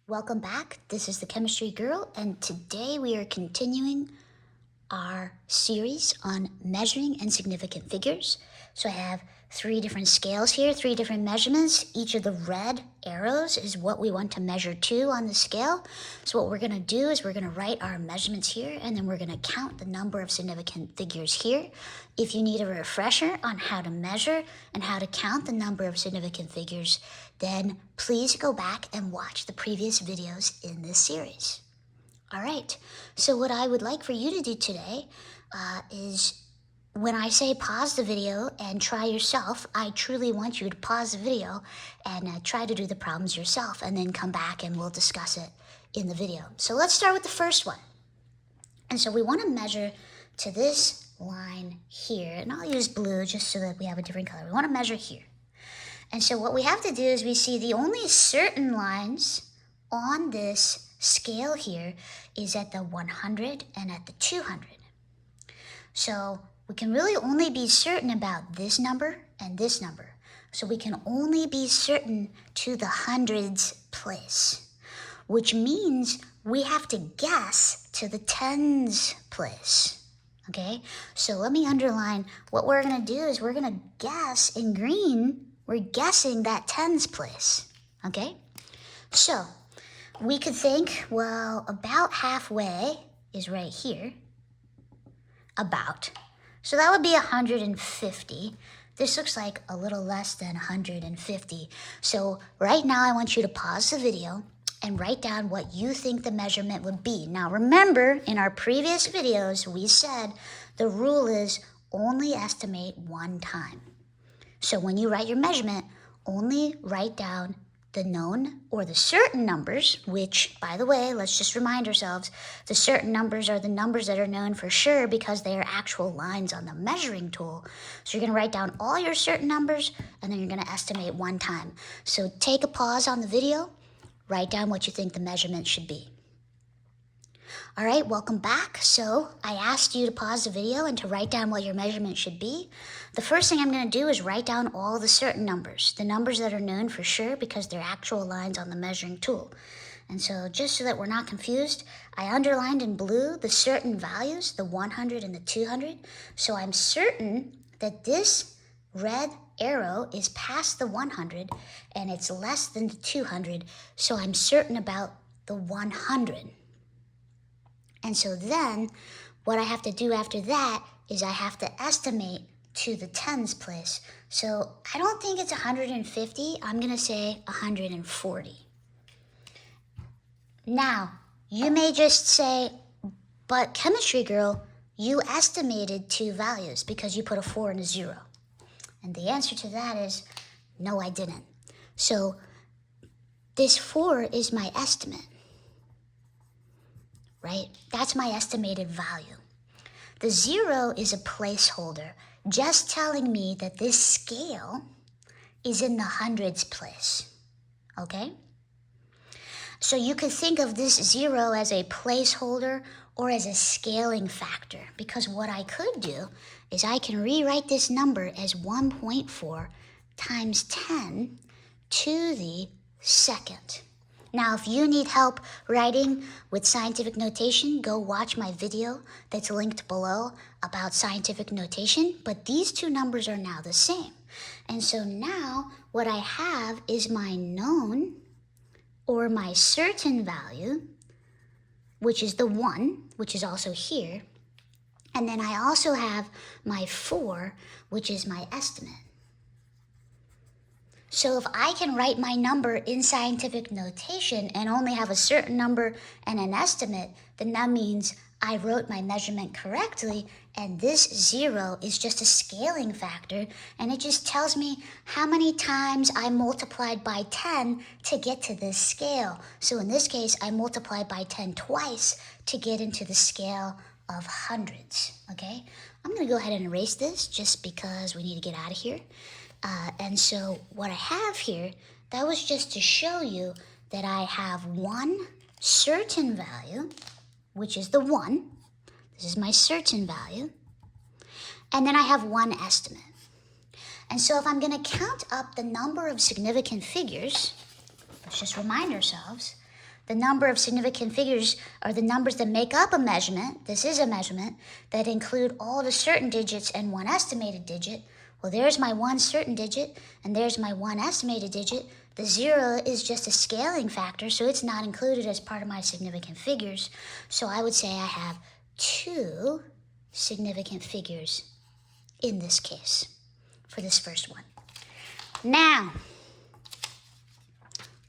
Welcome back. This is the Chemistry Girl, and today we are continuing our series on measuring and significant figures. So I have 3 different scales here, 3 different measurements. Each of the red arrows is what we want to measure to on the scale. So what we're going to do is we're going to write our measurements here, and then we're going to count the number of significant figures here. If you need a refresher on how to measure and how to count the number of significant figures, then please go back and watch the previous videos in this series. All right, so what I would like for you to do today is when I say pause the video and try yourself, I truly want you to pause the video and try to do the problems yourself and then come back and we'll discuss it in the video. So let's start with the first one. And so we want to measure to this line here, and I'll use blue just so that we have a different color. We want to measure here. And so what we have to do is we see the only certain lines on this scale here is at the 100 and at the 200. So we can really only be certain about this number and this number. So we can only be certain to the hundreds place, which means we have to guess to the tens place. Okay, so let me underline what we're going to do is we're going to guess in green. We're guessing that tens place. Okay, so we could think, well, about halfway is right here. About. So that would be 150. This looks like a little less than 150. So right now I want you to pause the video and write down what you think the measurement would be. Now remember, in our previous videos, we said the rule is only estimate one time. So when you write your measurement, only write down the known or the certain numbers, which, by the way, let's just remind ourselves, the certain numbers are the numbers that are known for sure because they are actual lines on the measuring tool. So you're going to write down all your certain numbers, and then you're going to estimate one time. So take a pause on the video, write down what you think the measurement should be. All right, welcome back. So I asked you to pause the video and to write down what your measurement should be. The first thing I'm going to do is write down all the certain numbers, the numbers that are known for sure because they're actual lines on the measuring tool. And so just so that we're not confused, I underlined in blue the certain values, the 100 and the 200. So I'm certain that this red arrow is past the 100 and it's less than the 200. So I'm certain about the 100. And so then what I have to do after that is I have to estimate to the tens place. So I don't think it's 150. I'm going to say 140. Now, you may just say, but Chemistry Girl, you estimated 2 values because you put a 4 and a 0. And the answer to that is, no, I didn't. So this 4 is my estimate. Right? That's my estimated value. The 0 is a placeholder, just telling me that this scale is in the hundreds place. Okay? So you could think of this 0 as a placeholder or as a scaling factor, because what I could do is I can rewrite this number as 1.4 times 10 to the second. Now, if you need help writing with scientific notation, go watch my video that's linked below about scientific notation, but these 2 numbers are now the same. And so now what I have is my known or my certain value, which is the 1, which is also here. And then I also have my 4, which is my estimate. So if I can write my number in scientific notation and only have a certain number and an estimate, then that means I wrote my measurement correctly, and this 0 is just a scaling factor, and it just tells me how many times I multiplied by 10 to get to this scale. So in this case, I multiplied by 10 twice to get into the scale of hundreds, okay? I'm going to go ahead and erase this just because we need to get out of here. And so what I have here, that was just to show you that I have one certain value, which is the 1. This is my certain value. And then I have one estimate. And so if I'm going to count up the number of significant figures, let's just remind ourselves, the number of significant figures are the numbers that make up a measurement. This is a measurement that include all the certain digits and one estimated digit. Well, there's my one certain digit, and there's my one estimated digit. The 0 is just a scaling factor, so it's not included as part of my significant figures. So I would say I have 2 significant figures in this case for this first one. Now,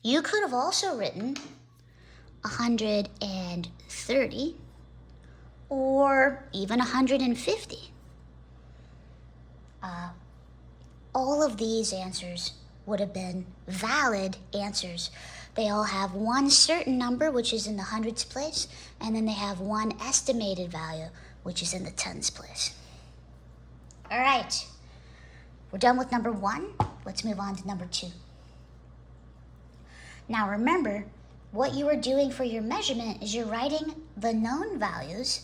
you could have also written 130 or even 150. All of these answers would have been valid answers. They all have one certain number, which is in the hundreds place, and then they have one estimated value, which is in the tens place. All right, we're done with number 1. Let's move on to number 2. Now remember, what you are doing for your measurement is you're writing the known values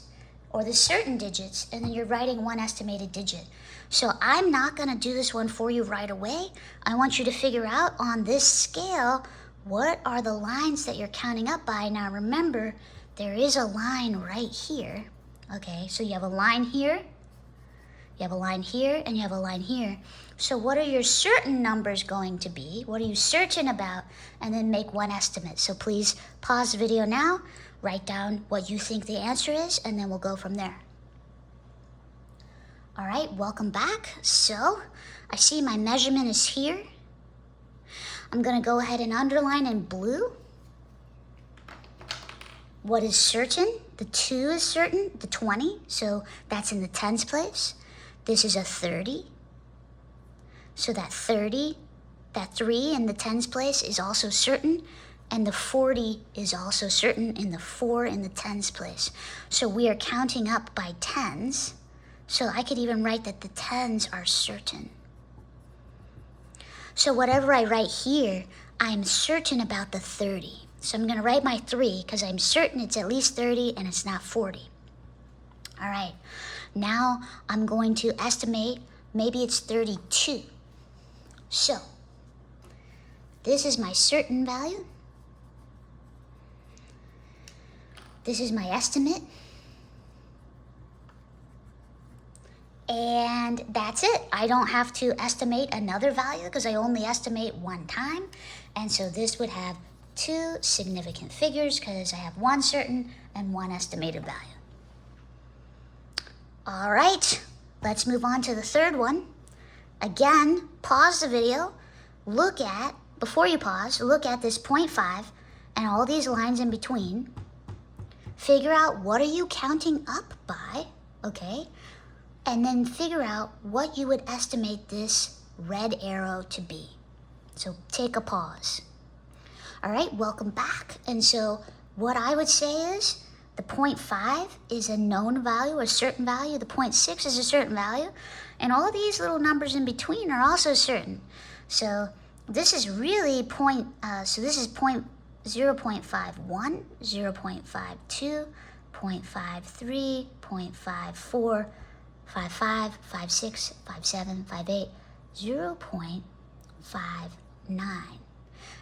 or the certain digits, and then you're writing one estimated digit. So I'm not gonna do this one for you right away. I want you to figure out on this scale, what are the lines that you're counting up by? Now remember, there is a line right here. Okay, so you have a line here, you have a line here, and you have a line here. So what are your certain numbers going to be? What are you certain about? And then make one estimate. So please pause the video now, write down what you think the answer is, and then we'll go from there. All right, welcome back. So I see my measurement is here. I'm gonna go ahead and underline in blue what is certain. The 2 is certain, the 20, so that's in the tens place. This is a 30. So that 30, that 3 in the tens place is also certain, and the 40 is also certain in the 4 in the tens place. So we are counting up by tens, so I could even write that the tens are certain. So whatever I write here, I'm certain about the 30. So I'm gonna write my 3 because I'm certain it's at least 30 and it's not 40. All right, now I'm going to estimate, maybe it's 32. So this is my certain value. This is my estimate. And that's it. I don't have to estimate another value because I only estimate one time. And so this would have 2 significant figures because I have one certain and one estimated value. All right, let's move on to the third one. Again, pause the video, before you pause, look at this 0.5 and all these lines in between. Figure out what are you counting up by, okay? And then figure out what you would estimate this red arrow to be. So take a pause. All right, welcome back. And so what I would say is the 0.5 is a known value, a certain value. The 0.6 is a certain value. And all these little numbers in between are also certain. So this is really so this is 0.51, 0.52, 0.53, 0.54, 55, 56, 57, 58, 0.59.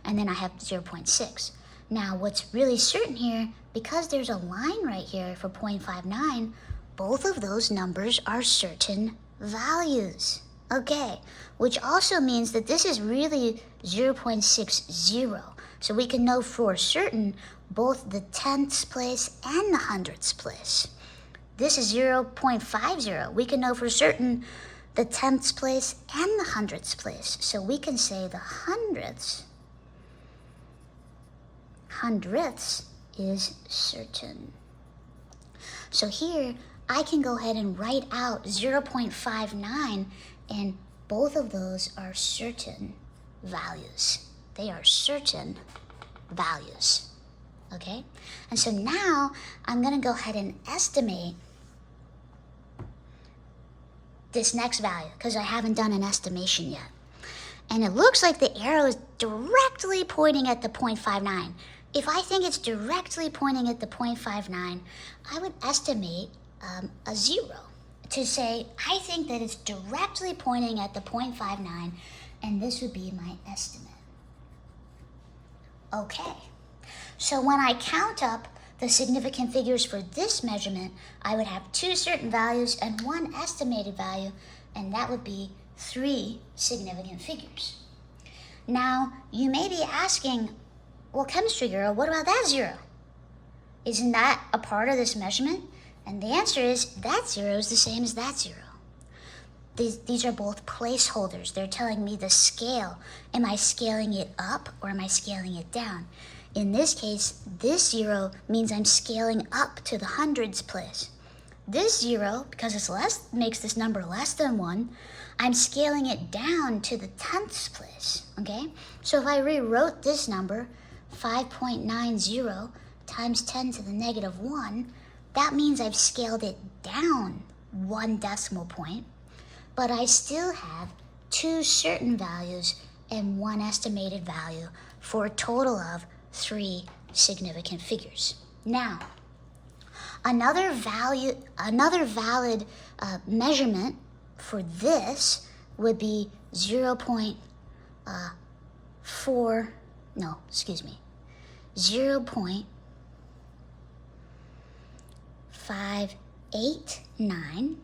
And then I have 0.6. Now what's really certain here, because there's a line right here for 0.59, both of those numbers are certain values. Okay, which also means that this is really 0.60. So we can know for certain both the tenths place and the hundredths place. This is 0.50. We can know for certain the tenths place and the hundredths place. So we can say the hundredths is certain. So here, I can go ahead and write out 0.59, and both of those are certain values. They are certain values, okay? And so now, I'm gonna go ahead and estimate this next value, because I haven't done an estimation yet. And it looks like the arrow is directly pointing at the 0.59. If I think it's directly pointing at the 0.59, I would estimate a 0 to say, I think that it's directly pointing at the 0.59, and this would be my estimate. Okay, So when I count up the significant figures for this measurement, I would have 2 certain values and 1 estimated value, and that would be 3 significant figures. Now, you may be asking, well, chemistry girl, what about that 0? Isn't that a part of this measurement? And the answer is that 0 is the same as that 0. These are both placeholders. They're telling me the scale. Am I scaling it up or am I scaling it down? In this case, this 0 means I'm scaling up to the hundreds place. This 0, because it's less, makes this number less than 1, I'm scaling it down to the tenths place, okay? So if I rewrote this number, 5.90 times 10 to the negative 1, that means I've scaled it down 1 decimal point, but I still have 2 certain values and 1 estimated value for a total of 3 significant figures. Now, another valid measurement for this would be 0.589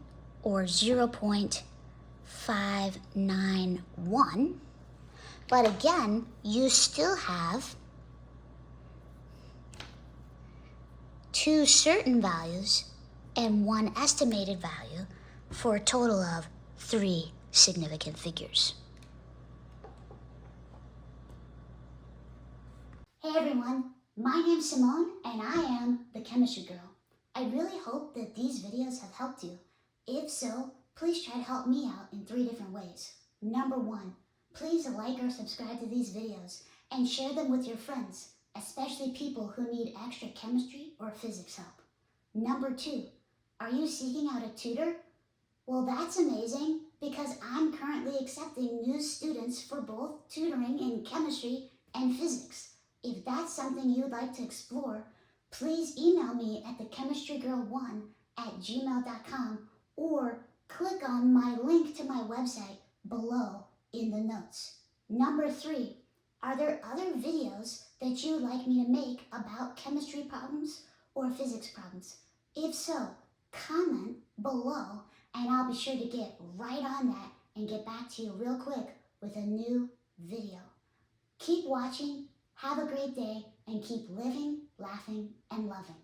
or 0.591. But again, you still have 2 certain values and 1 estimated value for a total of 3 significant figures. Hey everyone, my name's Simone and I am the Chemistry Girl. I really hope that these videos have helped you. If so, please try to help me out in 3 different ways. Number 1, please like or subscribe to these videos and share them with your friends, especially people who need extra chemistry or physics help. Number 2, are you seeking out a tutor? Well, that's amazing because I'm currently accepting new students for both tutoring in chemistry and physics. If that's something you'd like to explore, please email me at thechemistrygirl1@gmail.com or click on my link to my website below in the notes. Number 3, are there other videos that you'd like me to make about chemistry problems or physics problems? If so, comment below and I'll be sure to get right on that and get back to you real quick with a new video. Keep watching, have a great day, and keep living, laughing, and loving.